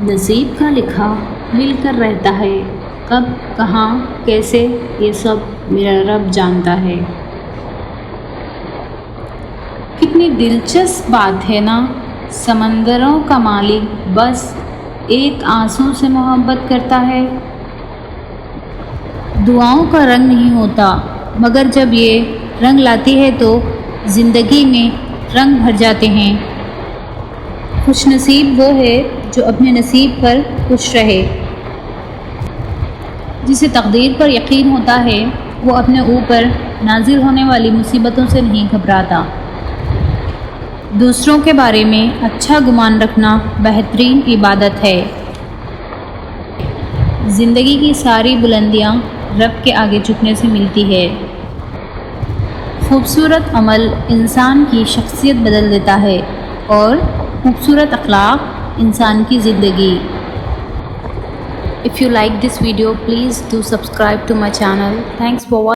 نصیب کا لکھا مل کر رہتا ہے، کب کہاں کیسے یہ سب میرا رب جانتا ہے۔ کتنی دلچسپ بات ہے نا، سمندروں کا مالک بس ایک آنسو سے محبت کرتا ہے۔ دعاؤں کا رنگ نہیں ہوتا، مگر جب یہ رنگ لاتی ہے تو زندگی میں رنگ بھر جاتے ہیں۔ خوش نصیب وہ ہے جو اپنے نصیب پر خوش رہے۔ جسے تقدیر پر یقین ہوتا ہے وہ اپنے اوپر نازل ہونے والی مصیبتوں سے نہیں گھبراتا۔ دوسروں کے بارے میں اچھا گمان رکھنا بہترین عبادت ہے۔ زندگی کی ساری بلندیاں رب کے آگے جھکنے سے ملتی ہے۔ خوبصورت عمل انسان کی شخصیت بدل دیتا ہے اور خوبصورت اخلاق انسان کی زندگی۔ If you like this video, please do subscribe to my channel. Thanks for watching.